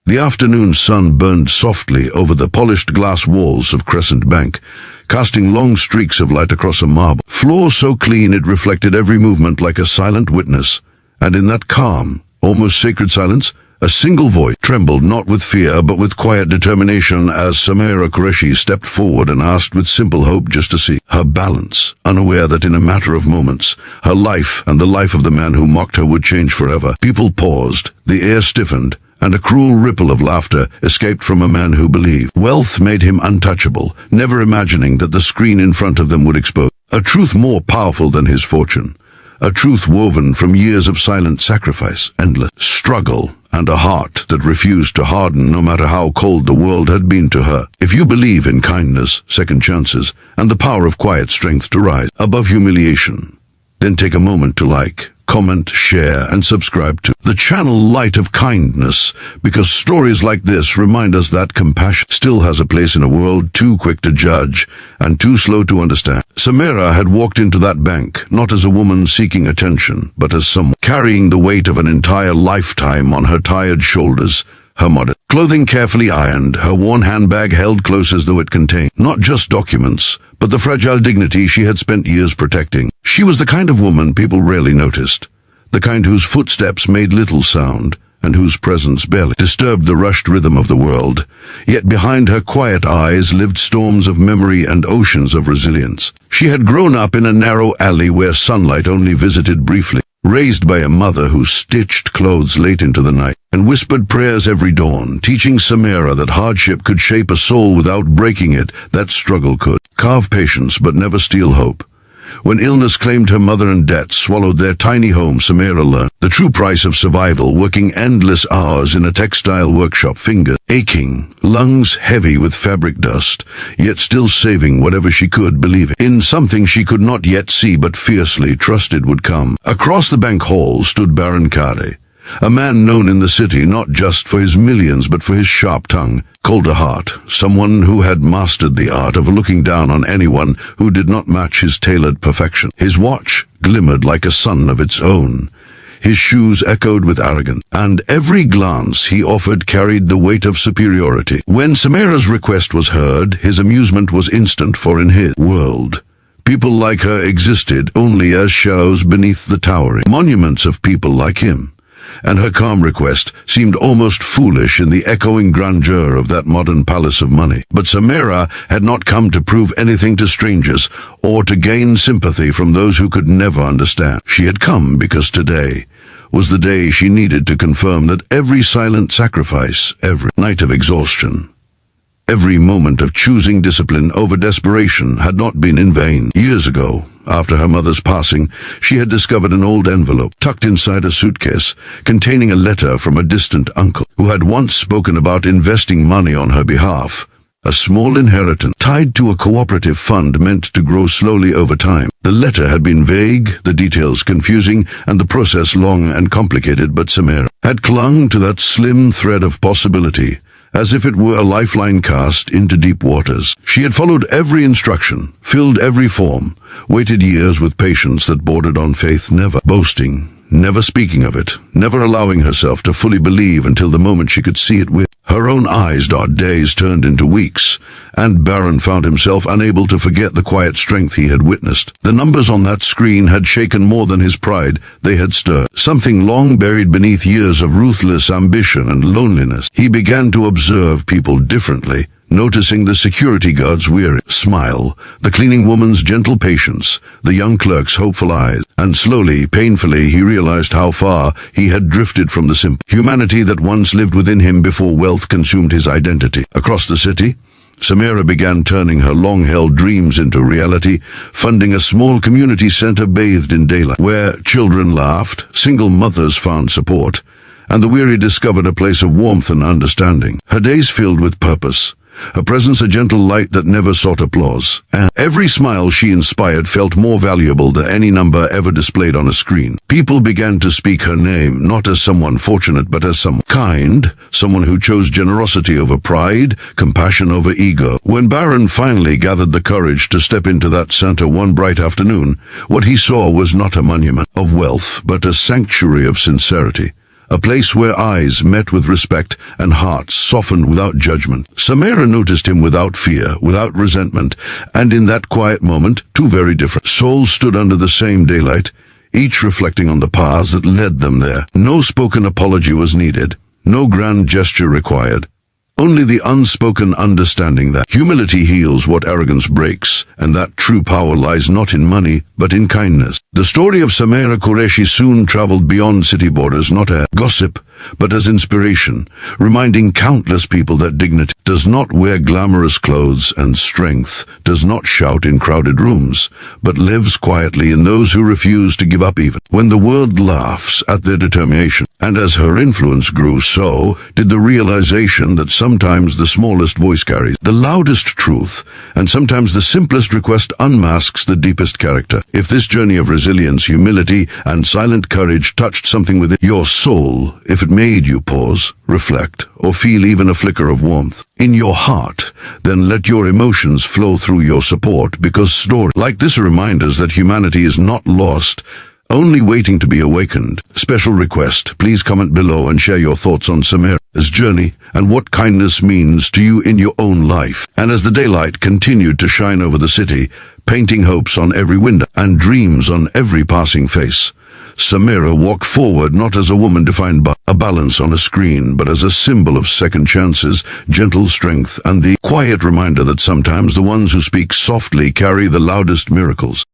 The afternoon sun burned softly over the polished glass walls of Crescent Bank, casting long streaks of light across a marble floor so clean it reflected every movement like a silent witness. And in that calm, almost sacred silence, a single voice trembled not with fear but with quiet determination as Samira Qureshi stepped forward and asked with simple hope just to see her balance, unaware that in a matter of moments, her life and the life of the man who mocked her would change forever. People paused, the air stiffened, and a cruel ripple of laughter escaped from a man who believed wealth made him untouchable, never imagining that the screen in front of them would expose a truth more powerful than his fortune, a truth woven from years of silent sacrifice, endless struggle, and a heart that refused to harden no matter how cold the world had been to her. If you believe in kindness, second chances, and the power of quiet strength to rise above humiliation, then take a moment to like, comment, share, and subscribe to the channel Light of Kindness, because stories like this remind us that compassion still has a place in a world too quick to judge and too slow to understand. Samira had walked into that bank not as a woman seeking attention, but as someone carrying the weight of an entire lifetime on her tired shoulders. Her modest clothing carefully ironed, her worn handbag held close as though it contained not just documents, but the fragile dignity she had spent years protecting. She was the kind of woman people rarely noticed, the kind whose footsteps made little sound, and whose presence barely disturbed the rushed rhythm of the world. Yet behind her quiet eyes lived storms of memory and oceans of resilience. She had grown up in a narrow alley where sunlight only visited briefly, raised by a mother who stitched clothes late into the night and whispered prayers every dawn, teaching Samira that hardship could shape a soul without breaking it, that struggle could carve patience but never steal hope. When illness claimed her mother and debts swallowed their tiny home, Samira learned the true price of survival, working endless hours in a textile workshop, fingers aching, lungs heavy with fabric dust, yet still saving whatever she could, believing in something she could not yet see but fiercely trusted would come. Across the bank hall stood Baron Kade, a man known in the city not just for his millions but for his sharp tongue, colder heart, someone who had mastered the art of looking down on anyone who did not match his tailored perfection. His watch glimmered like a sun of its own. His shoes echoed with arrogance, and every glance he offered carried the weight of superiority. When Samira's request was heard, his amusement was instant, for in his world, people like her existed only as shadows beneath the towering monuments of people like him, and her calm request seemed almost foolish in the echoing grandeur of that modern palace of money. But Samira had not come to prove anything to strangers or to gain sympathy from those who could never understand. She had come because today was the day she needed to confirm that every silent sacrifice, every night of exhaustion, every moment of choosing discipline over desperation had not been in vain. Years ago, after her mother's passing, she had discovered an old envelope tucked inside a suitcase containing a letter from a distant uncle who had once spoken about investing money on her behalf, a small inheritance tied to a cooperative fund meant to grow slowly over time. The letter had been vague, the details confusing, and the process long and complicated, but Samira had clung to that slim thread of possibility, as if it were a lifeline cast into deep waters. She had followed every instruction, filled every form, waited years with patience that bordered on faith, never boasting, never speaking of it, never allowing herself to fully believe until the moment she could see it with her own eyes. Days turned into weeks, and Baron found himself unable to forget the quiet strength he had witnessed. The numbers on that screen had shaken more than his pride. They had stirred something long buried beneath years of ruthless ambition and loneliness. He began to observe people differently, noticing the security guard's weary smile, the cleaning woman's gentle patience, the young clerk's hopeful eyes, and slowly, painfully, he realized how far he had drifted from the simple humanity that once lived within him before wealth consumed his identity. Across the city, Samira began turning her long-held dreams into reality, funding a small community center bathed in daylight, where children laughed, single mothers found support, and the weary discovered a place of warmth and understanding. Her days filled with purpose, her presence a gentle light that never sought applause, and every smile she inspired felt more valuable than any number ever displayed on a screen. People began to speak her name, not as someone fortunate, but as someone kind, someone who chose generosity over pride, compassion over ego. When Baron finally gathered the courage to step into that center one bright afternoon, what he saw was not a monument of wealth, but a sanctuary of sincerity. a place where eyes met with respect and hearts softened without judgment. Samira noticed him without fear, without resentment, and in that quiet moment, two very different souls stood under the same daylight, each reflecting on the paths that led them there. No spoken apology was needed, no grand gesture required. Only the unspoken understanding that humility heals what arrogance breaks, and that true power lies not in money, but in kindness. The story of Samira Qureshi soon traveled beyond city borders, not as gossip, but as inspiration, reminding countless people that dignity does not wear glamorous clothes and strength does not shout in crowded rooms, but lives quietly in those who refuse to give up even when the world laughs at their determination. And as her influence grew, so did the realization that sometimes the smallest voice carries the loudest truth, and sometimes the simplest request unmasks the deepest character. If this journey of resilience, humility, and silent courage touched something within your soul, if it made you pause, reflect, or feel even a flicker of warmth in your heart, then let your emotions flow through your support, because stories like this are reminders that humanity is not lost, only waiting to be awakened. Special request, please comment below and share your thoughts on Samira's journey and what kindness means to you in your own life. And as the daylight continued to shine over the city, painting hopes on every window and dreams on every passing face, Samira walked forward not as a woman defined by a balance on a screen, but as a symbol of second chances, gentle strength, and the quiet reminder that sometimes the ones who speak softly carry the loudest miracles.